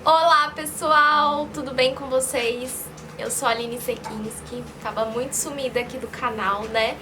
Olá pessoal, tudo bem com vocês? Eu sou a Aline Sekinski, tava muito sumida aqui do canal, né?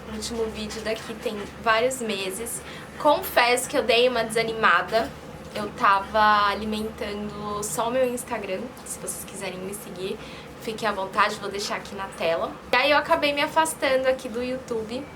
O último vídeo daqui tem vários meses. Confesso que eu dei uma desanimada, eu tava alimentando só o meu Instagram, se vocês quiserem me seguir, fiquem à vontade, vou deixar aqui na tela. E aí eu acabei me afastando aqui do YouTube,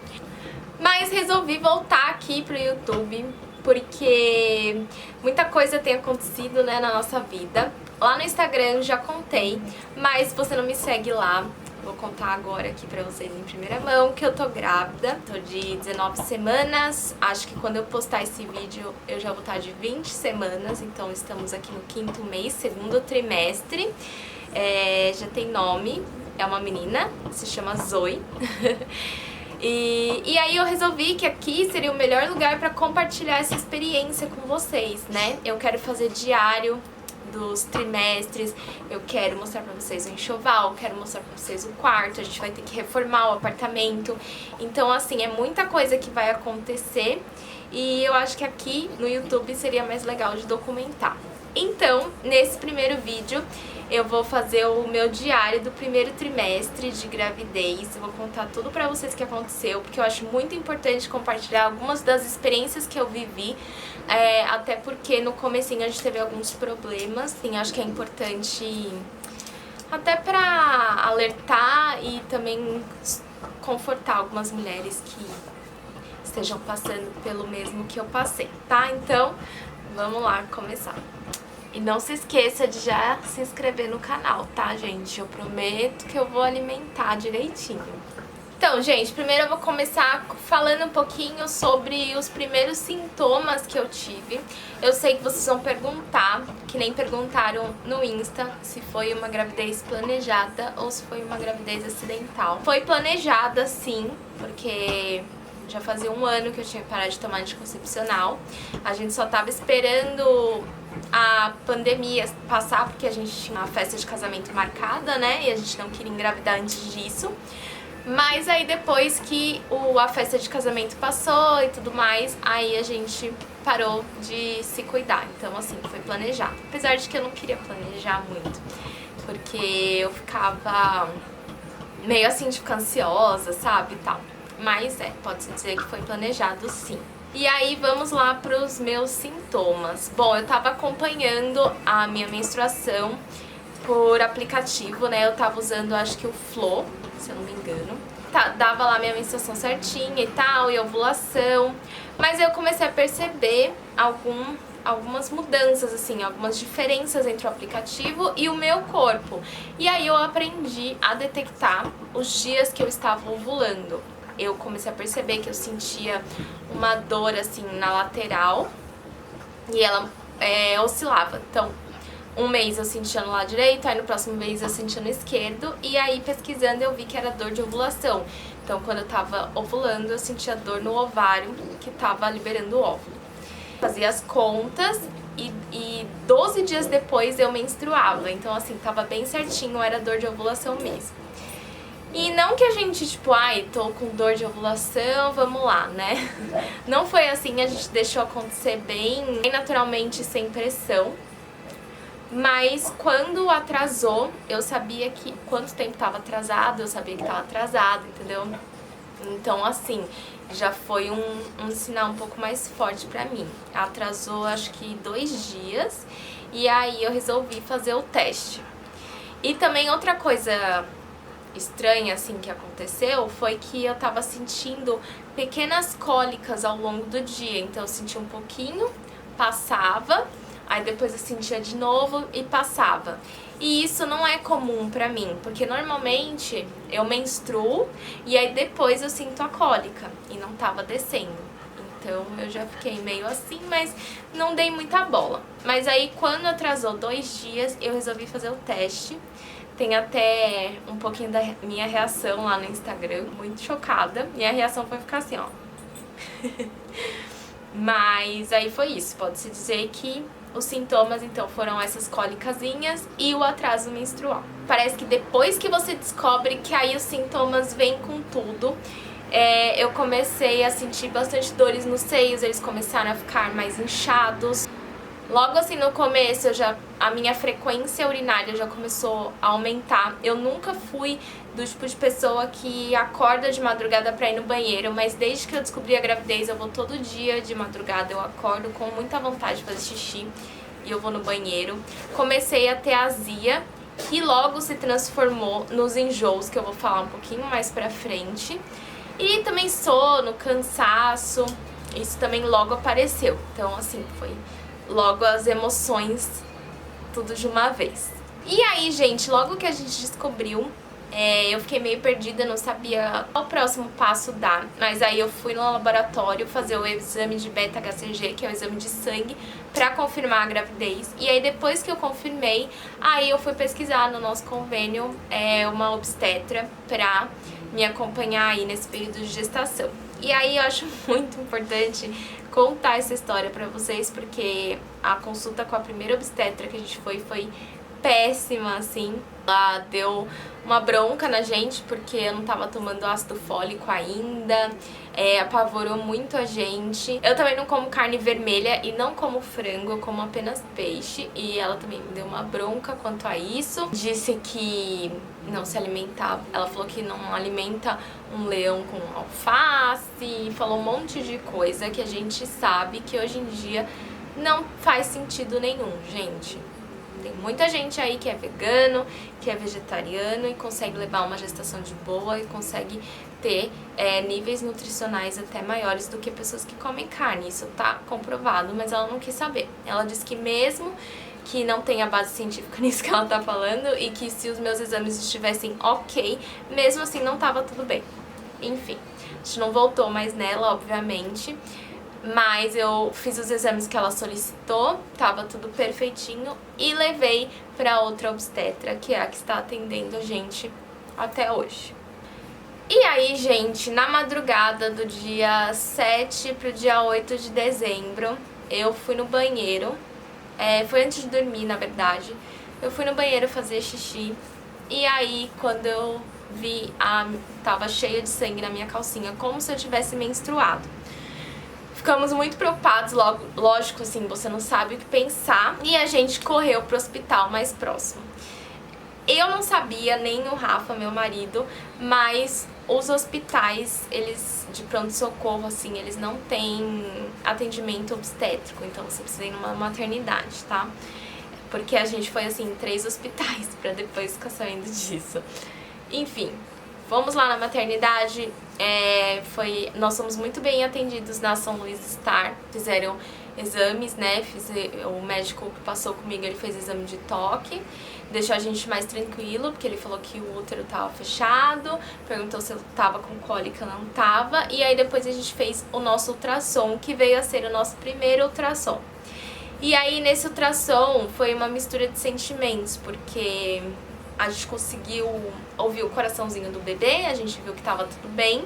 mas resolvi voltar aqui pro YouTube, porque muita coisa tem acontecido, né, na nossa vida. Lá no Instagram já contei, mas se você não me segue lá, vou contar agora aqui pra vocês em primeira mão que eu tô grávida. Tô de 19 semanas, acho que quando eu postar esse vídeo eu já vou estar de 20 semanas, então estamos aqui no 5º mês, 2º trimestre. Já tem nome, é uma menina, se chama Zoe. E aí eu resolvi que aqui seria o melhor lugar para compartilhar essa experiência com vocês, né? Eu quero fazer diário dos trimestres, eu quero mostrar pra vocês o enxoval, quero mostrar pra vocês o quarto, a gente vai ter que reformar o apartamento. Então, assim, é muita coisa que vai acontecer e eu acho que aqui no YouTube seria mais legal de documentar. Então, nesse primeiro vídeo, eu vou fazer o meu diário do 1º trimestre de gravidez. Eu vou contar tudo pra vocês que aconteceu, porque eu acho muito importante compartilhar algumas das experiências que eu vivi, até porque no comecinho a gente teve alguns problemas, sim, acho que é importante até pra alertar e também confortar algumas mulheres que estejam passando pelo mesmo que eu passei, tá? Então, vamos lá começar. E não se esqueça de já se inscrever no canal, tá, gente? Eu prometo que eu vou alimentar direitinho. Então, gente, primeiro eu vou começar falando um pouquinho sobre os primeiros sintomas que eu tive. Eu sei que vocês vão perguntar, que nem perguntaram no Insta, se foi uma gravidez planejada ou se foi uma gravidez acidental. Foi planejada, sim, porque já fazia 1 ano que eu tinha parado de tomar anticoncepcional. A gente só tava esperando a pandemia passar, porque a gente tinha uma festa de casamento marcada, né? E a gente não queria engravidar antes disso. Mas aí depois que a festa de casamento passou e tudo mais, aí a gente parou de se cuidar. Então, assim, foi planejado. Apesar de que eu não queria planejar muito, porque eu ficava meio assim de ficar ansiosa, sabe, e tal. Mas pode-se dizer que foi planejado, sim. E aí vamos lá para os meus sintomas. Bom, eu tava acompanhando a minha menstruação por aplicativo, né? Eu tava usando, acho que o Flo, se eu não me engano. Dava lá minha menstruação certinha e tal, e ovulação. Mas eu comecei a perceber algumas mudanças, assim, algumas diferenças entre o aplicativo e o meu corpo. E aí eu aprendi a detectar os dias que eu estava ovulando. Eu comecei a perceber que eu sentia uma dor assim na lateral e ela oscilava. Então, um mês eu sentia no lado direito, aí no próximo mês eu sentia no esquerdo, e aí pesquisando eu vi que era dor de ovulação. Então, quando eu tava ovulando, eu sentia dor no ovário que tava liberando o óvulo. Fazia as contas e 12 dias depois eu menstruava. Então, assim, tava bem certinho, era dor de ovulação mesmo. E não que a gente, tipo, ai, tô com dor de ovulação, vamos lá, né? Não foi assim, a gente deixou acontecer bem naturalmente, sem pressão. Mas quando atrasou, eu sabia que quanto tempo tava atrasado, eu sabia que tava atrasado, entendeu? Então, assim, já foi um sinal um pouco mais forte pra mim. Atrasou, acho que 2 dias, e aí eu resolvi fazer o teste. E também outra coisa estranha, assim, que aconteceu foi que eu tava sentindo pequenas cólicas ao longo do dia. Então eu sentia um pouquinho, passava, aí depois eu sentia de novo e passava. E isso não é comum pra mim, porque normalmente eu menstruo e aí depois eu sinto a cólica e não tava descendo. Então eu já fiquei meio assim, mas não dei muita bola. Mas aí quando atrasou 2 dias, eu resolvi fazer o teste. Tem até um pouquinho da minha reação lá no Instagram, muito chocada. Minha reação foi ficar assim, ó. Mas aí foi isso, pode-se dizer que os sintomas, então, foram essas cólicazinhas e o atraso menstrual. Parece que depois que você descobre que aí os sintomas vêm com tudo, eu comecei a sentir bastante dores nos seios, eles começaram a ficar mais inchados. Logo assim no começo, a minha frequência urinária já começou a aumentar. Eu nunca fui do tipo de pessoa que acorda de madrugada pra ir no banheiro, mas desde que eu descobri a gravidez, eu vou todo dia de madrugada, eu acordo com muita vontade de fazer xixi e eu vou no banheiro. Comecei a ter azia, que logo se transformou nos enjoos, que eu vou falar um pouquinho mais pra frente. E também sono, cansaço, isso também logo apareceu. Então assim, foi logo as emoções, tudo de uma vez. E aí, gente, logo que a gente descobriu, eu fiquei meio perdida, não sabia qual o próximo passo dar. Mas aí eu fui no laboratório fazer o exame de beta-HCG, que é o exame de sangue, pra confirmar a gravidez. E aí depois que eu confirmei, aí eu fui pesquisar no nosso convênio uma obstetra pra me acompanhar aí nesse período de gestação. E aí eu acho muito importante contar essa história pra vocês, porque a consulta com a primeira obstetra que a gente foi péssima, assim. Ela deu uma bronca na gente porque eu não tava tomando ácido fólico ainda, apavorou muito a gente. Eu também não como carne vermelha e não como frango, eu como apenas peixe, e ela também me deu uma bronca quanto a isso. Disse que não se alimentava, ela falou que não alimenta um leão com alface, falou um monte de coisa que a gente sabe que hoje em dia não faz sentido nenhum, gente. Tem muita gente aí que é vegano, que é vegetariano e consegue levar uma gestação de boa e consegue ter níveis nutricionais até maiores do que pessoas que comem carne. Isso tá comprovado, mas ela não quis saber. Ela disse que mesmo que não tenha base científica nisso que ela tá falando e que se os meus exames estivessem ok, mesmo assim não tava tudo bem. Enfim, a gente não voltou mais nela, obviamente. Mas eu fiz os exames que ela solicitou, tava tudo perfeitinho e levei pra outra obstetra, que é a que está atendendo a gente até hoje. E aí, gente, na madrugada do dia 7 pro dia 8 de dezembro, eu fui no banheiro, foi antes de dormir, na verdade. Eu fui no banheiro fazer xixi e aí, quando eu vi, tava cheia de sangue na minha calcinha, como se eu tivesse menstruado. Ficamos muito preocupados, lógico, assim, você não sabe o que pensar, e a gente correu pro hospital mais próximo. Eu não sabia, nem o Rafa, meu marido, mas os hospitais, eles de pronto-socorro, assim, eles não têm atendimento obstétrico, então você precisa ir numa maternidade, tá? Porque a gente foi, assim, em 3 hospitais pra depois ficar sabendo disso. Enfim, fomos lá na maternidade, nós fomos muito bem atendidos na São Luís Star, fizeram exames, né, o médico que passou comigo, ele fez exame de toque, deixou a gente mais tranquilo, porque ele falou que o útero tava fechado, perguntou se eu tava com cólica, não tava, e aí depois a gente fez o nosso ultrassom, que veio a ser o nosso primeiro ultrassom. E aí nesse ultrassom foi uma mistura de sentimentos, porque a gente conseguiu ouvir o coraçãozinho do bebê, a gente viu que tava tudo bem,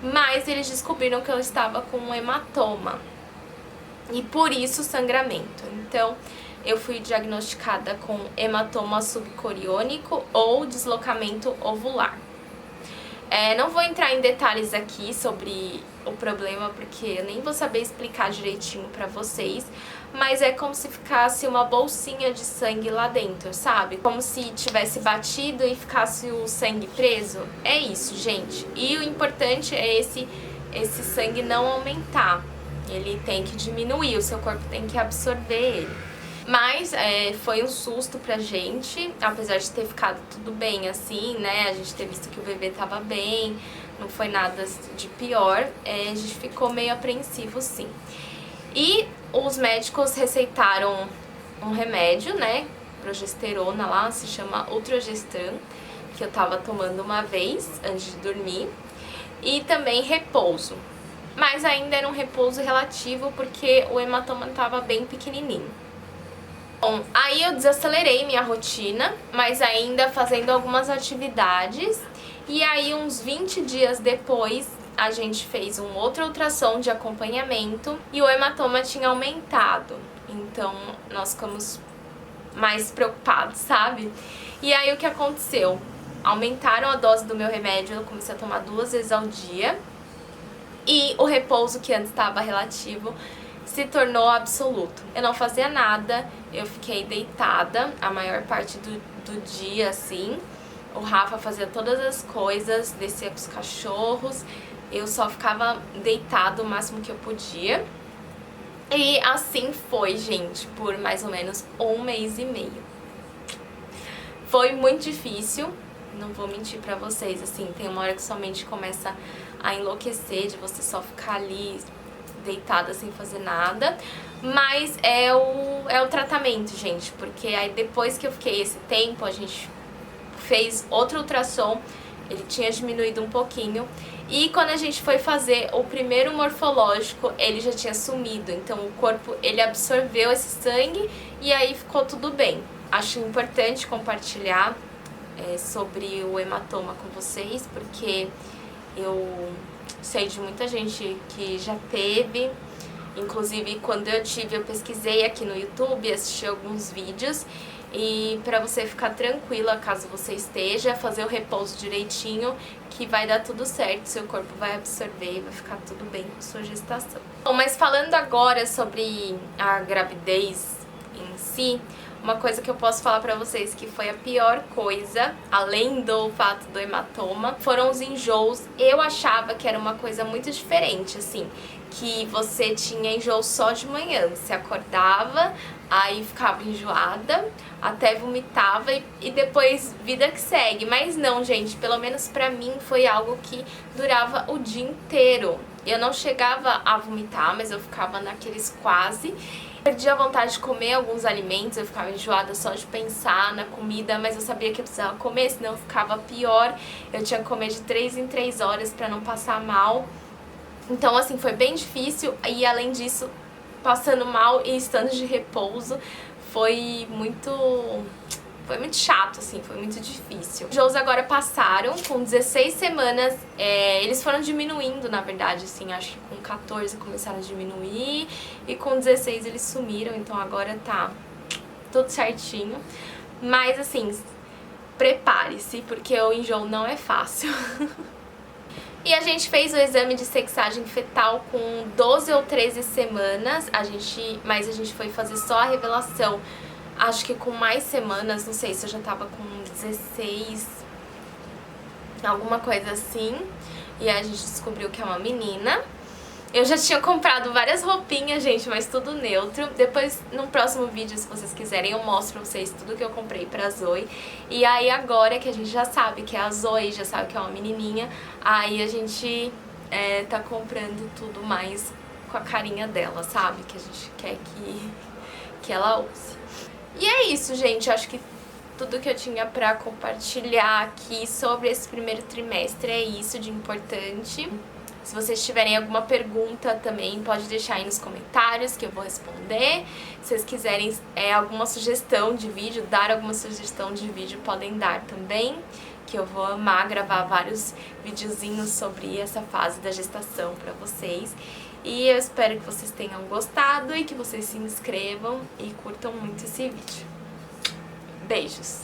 mas eles descobriram que eu estava com um hematoma e por isso sangramento. Então eu fui diagnosticada com hematoma subcoriônico ou deslocamento ovular. Não vou entrar em detalhes aqui sobre o problema, porque eu nem vou saber explicar direitinho pra vocês, mas é como se ficasse uma bolsinha de sangue lá dentro, sabe? Como se tivesse batido e ficasse o sangue preso. É isso, gente. E o importante é esse sangue não aumentar. Ele tem que diminuir, o seu corpo tem que absorver ele. Mas foi um susto pra gente, apesar de ter ficado tudo bem assim, né? A gente ter visto que o bebê tava bem, não foi nada de pior. A gente ficou meio apreensivo, sim. E os médicos receitaram um remédio, né? Progesterona lá, se chama Ultragestran, que eu tava tomando uma vez antes de dormir. E também repouso. Mas ainda era um repouso relativo, porque o hematoma tava bem pequenininho. Bom, aí eu desacelerei minha rotina, mas ainda fazendo algumas atividades. E aí uns 20 dias depois, a gente fez um outro ultrassom de acompanhamento e o hematoma tinha aumentado. Então nós ficamos mais preocupados, sabe? E aí o que aconteceu? Aumentaram a dose do meu remédio, eu comecei a tomar 2 vezes ao dia. E o repouso, que antes estava relativo, se tornou absoluto. Eu não fazia nada, eu fiquei deitada a maior parte do dia, assim. O Rafa fazia todas as coisas, descia com os cachorros, eu só ficava deitada o máximo que eu podia. E assim foi, gente, por mais ou menos 1 mês e meio. Foi muito difícil, não vou mentir pra vocês, assim, tem uma hora que sua mente começa a enlouquecer de você só ficar ali deitada sem fazer nada, mas é o tratamento, gente, porque aí depois que eu fiquei esse tempo, a gente fez outro ultrassom, ele tinha diminuído um pouquinho, e quando a gente foi fazer o primeiro morfológico, ele já tinha sumido, então o corpo, ele absorveu esse sangue e aí ficou tudo bem. Acho importante compartilhar sobre o hematoma com vocês, porque eu sei de muita gente que já teve. Inclusive, quando eu tive, eu pesquisei aqui no YouTube, assisti alguns vídeos. E pra você ficar tranquila, caso você esteja, fazer o repouso direitinho, que vai dar tudo certo, seu corpo vai absorver e vai ficar tudo bem com sua gestação. Bom, mas falando agora sobre a gravidez em si, uma coisa que eu posso falar pra vocês que foi a pior coisa, além do fato do hematoma, foram os enjoos. Eu achava que era uma coisa muito diferente, assim, que você tinha enjoo só de manhã, você acordava, aí ficava enjoada, até vomitava e depois vida que segue. Mas não, gente, pelo menos pra mim foi algo que durava o dia inteiro. Eu não chegava a vomitar, mas eu ficava naqueles quase. Perdi a vontade de comer alguns alimentos, eu ficava enjoada só de pensar na comida, mas eu sabia que eu precisava comer, senão ficava pior. Eu tinha que comer de 3 em 3 horas pra não passar mal. Então, assim, foi bem difícil e, além disso, passando mal e estando de repouso, foi muito chato, assim, foi muito difícil. Os enjoos agora passaram, com 16 semanas, eles foram diminuindo, na verdade, assim, acho que com 14 começaram a diminuir e com 16 eles sumiram, então agora tá tudo certinho. Mas, assim, prepare-se, porque o enjoo não é fácil. E a gente fez o exame de sexagem fetal com 12 ou 13 semanas, mas a gente foi fazer só a revelação, acho que com mais semanas, não sei se eu já tava com 16, alguma coisa assim, e aí a gente descobriu que é uma menina. Eu já tinha comprado várias roupinhas, gente, mas tudo neutro. Depois, no próximo vídeo, se vocês quiserem, eu mostro pra vocês tudo que eu comprei pra Zoe. E aí, agora que a gente já sabe que é a Zoe, já sabe que é uma menininha, aí a gente tá comprando tudo mais com a carinha dela, sabe? Que a gente quer que ela use. E é isso, gente. Eu acho que tudo que eu tinha pra compartilhar aqui sobre esse primeiro trimestre é isso de importante. Se vocês tiverem alguma pergunta também, pode deixar aí nos comentários que eu vou responder. Se vocês quiserem alguma sugestão de vídeo, dar alguma sugestão de vídeo, podem dar também, que eu vou amar gravar vários videozinhos sobre essa fase da gestação pra vocês. E eu espero que vocês tenham gostado e que vocês se inscrevam e curtam muito esse vídeo. Beijos!